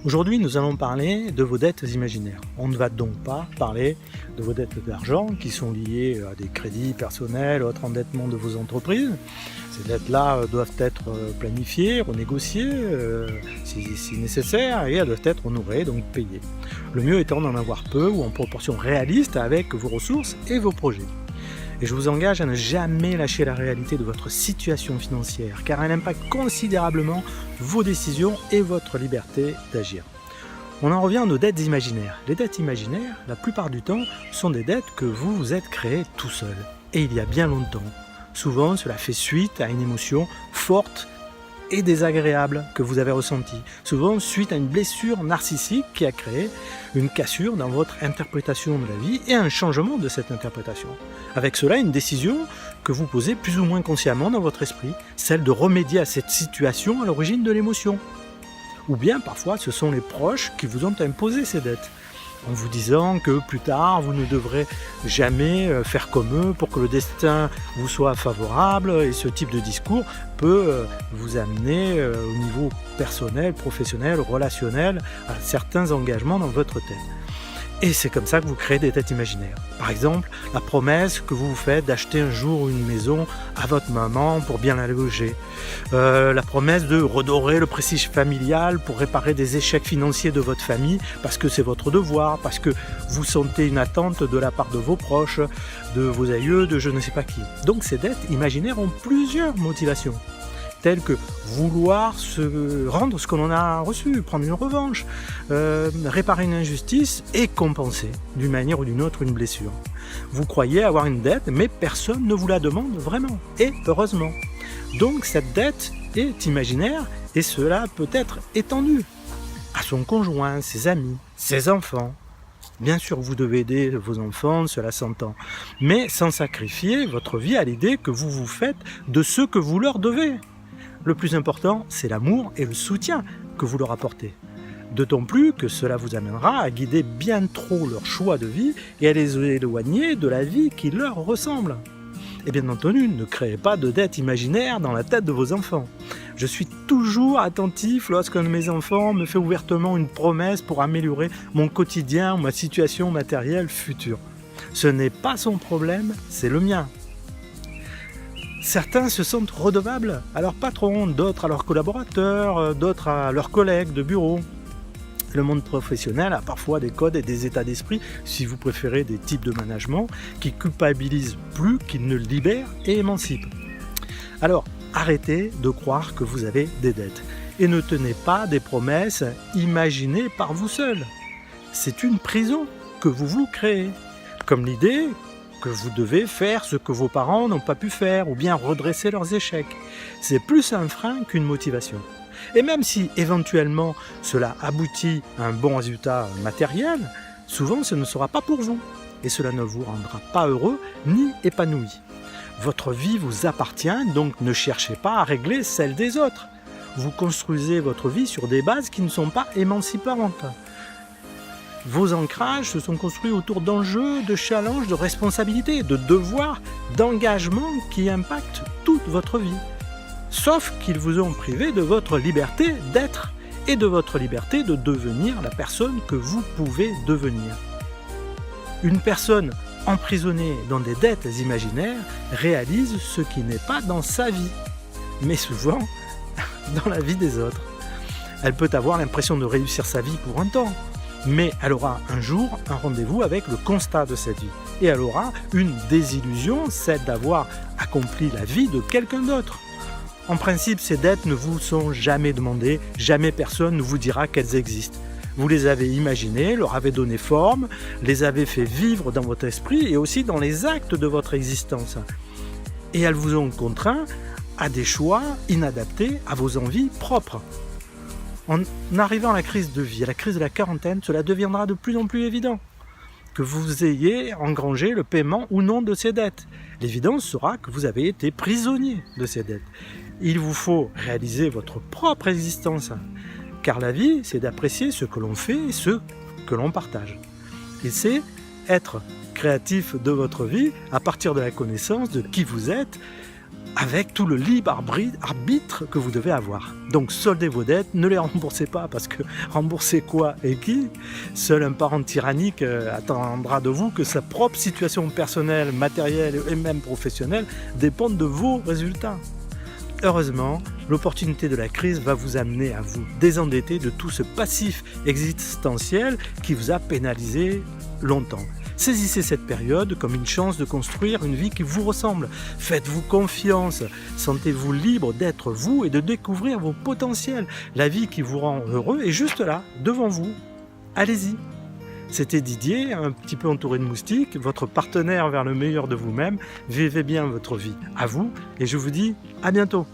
Aujourd'hui, nous allons parler de vos dettes imaginaires. On ne va donc pas parler de vos dettes d'argent qui sont liées à des crédits personnels, autres endettements de vos entreprises. Ces dettes-là doivent être planifiées, renégociées si nécessaire, et elles doivent être honorées, donc payées. Le mieux étant d'en avoir peu ou en proportion réaliste avec vos ressources et vos projets. Et je vous engage à ne jamais lâcher la réalité de votre situation financière, car elle impacte considérablement vos décisions et votre liberté d'agir. On en revient à nos dettes imaginaires. Les dettes imaginaires, la plupart du temps, sont des dettes que vous vous êtes créées tout seul, et il y a bien longtemps. Souvent, cela fait suite à une émotion forte et désagréable que vous avez ressentie. Souvent, suite à une blessure narcissique qui a créé une cassure dans votre interprétation de la vie et un changement de cette interprétation. Avec cela, une décision que vous posez plus ou moins consciemment dans votre esprit, celle de remédier à cette situation à l'origine de l'émotion. Ou bien, parfois, ce sont les proches qui vous ont imposé ces dettes, en vous disant que plus tard, vous ne devrez jamais faire comme eux pour que le destin vous soit favorable. Et ce type de discours peut vous amener au niveau personnel, professionnel, relationnel, à certains engagements dans votre tête. Et c'est comme ça que vous créez des dettes imaginaires. Par exemple, la promesse que vous vous faites d'acheter un jour une maison à votre maman pour bien la loger. La promesse de redorer le prestige familial pour réparer des échecs financiers de votre famille parce que c'est votre devoir, parce que vous sentez une attente de la part de vos proches, de vos aïeux, de je ne sais pas qui. Donc ces dettes imaginaires ont plusieurs motivations, telles que vouloir se rendre ce que l'on a reçu, prendre une revanche, réparer une injustice et compenser d'une manière ou d'une autre une blessure. Vous croyez avoir une dette, mais personne ne vous la demande vraiment, et heureusement. Donc cette dette est imaginaire et cela peut être étendu à son conjoint, ses amis, ses enfants. Bien sûr, vous devez aider vos enfants, cela s'entend, mais sans sacrifier votre vie à l'idée que vous vous faites de ce que vous leur devez. Le plus important, c'est l'amour et le soutien que vous leur apportez. D'autant plus que cela vous amènera à guider bien trop leur choix de vie et à les éloigner de la vie qui leur ressemble. Et bien entendu, ne créez pas de dettes imaginaires dans la tête de vos enfants. Je suis toujours attentif lorsqu'un de mes enfants me fait ouvertement une promesse pour améliorer mon quotidien ou ma situation matérielle future. Ce n'est pas son problème, c'est le mien. Certains se sentent redevables à leur patron, d'autres à leurs collaborateurs, d'autres à leurs collègues de bureau. Le monde professionnel a parfois des codes et des états d'esprit, si vous préférez des types de management, qui culpabilisent plus qu'ils ne libèrent et émancipent. Alors, arrêtez de croire que vous avez des dettes et ne tenez pas des promesses imaginées par vous seul. C'est une prison que vous vous créez, comme l'idée que vous devez faire ce que vos parents n'ont pas pu faire ou bien redresser leurs échecs. C'est plus un frein qu'une motivation. Et même si éventuellement cela aboutit à un bon résultat matériel, souvent ce ne sera pas pour vous et cela ne vous rendra pas heureux ni épanoui. Votre vie vous appartient, donc ne cherchez pas à régler celle des autres. Vous construisez votre vie sur des bases qui ne sont pas émancipantes. Vos ancrages se sont construits autour d'enjeux, de challenges, de responsabilités, de devoirs, d'engagements qui impactent toute votre vie. Sauf qu'ils vous ont privé de votre liberté d'être et de votre liberté de devenir la personne que vous pouvez devenir. Une personne emprisonnée dans des dettes imaginaires réalise ce qui n'est pas dans sa vie, mais souvent dans la vie des autres. Elle peut avoir l'impression de réussir sa vie pour un temps, mais elle aura un jour un rendez-vous avec le constat de cette vie. Et elle aura une désillusion, celle d'avoir accompli la vie de quelqu'un d'autre. En principe, ces dettes ne vous sont jamais demandées, jamais personne ne vous dira qu'elles existent. Vous les avez imaginées, leur avez donné forme, les avez fait vivre dans votre esprit et aussi dans les actes de votre existence. Et elles vous ont contraint à des choix inadaptés à vos envies propres. En arrivant à la crise de vie, à la crise de la quarantaine, cela deviendra de plus en plus évident que vous ayez engrangé le paiement ou non de ces dettes. L'évidence sera que vous avez été prisonnier de ces dettes. Il vous faut réaliser votre propre existence, car la vie, c'est d'apprécier ce que l'on fait et ce que l'on partage. Et c'est être créatif de votre vie à partir de la connaissance de qui vous êtes, avec tout le libre arbitre que vous devez avoir. Donc soldez vos dettes, ne les remboursez pas, parce que rembourser quoi et qui? Seul un parent tyrannique attendra de vous que sa propre situation personnelle, matérielle et même professionnelle dépende de vos résultats. Heureusement, l'opportunité de la crise va vous amener à vous désendetter de tout ce passif existentiel qui vous a pénalisé longtemps. Saisissez cette période comme une chance de construire une vie qui vous ressemble. Faites-vous confiance, sentez-vous libre d'être vous et de découvrir vos potentiels. La vie qui vous rend heureux est juste là, devant vous. Allez-y. C'était Didier, un petit peu entouré de moustiques, votre partenaire vers le meilleur de vous-même. Vivez bien votre vie. À vous, et je vous dis à bientôt.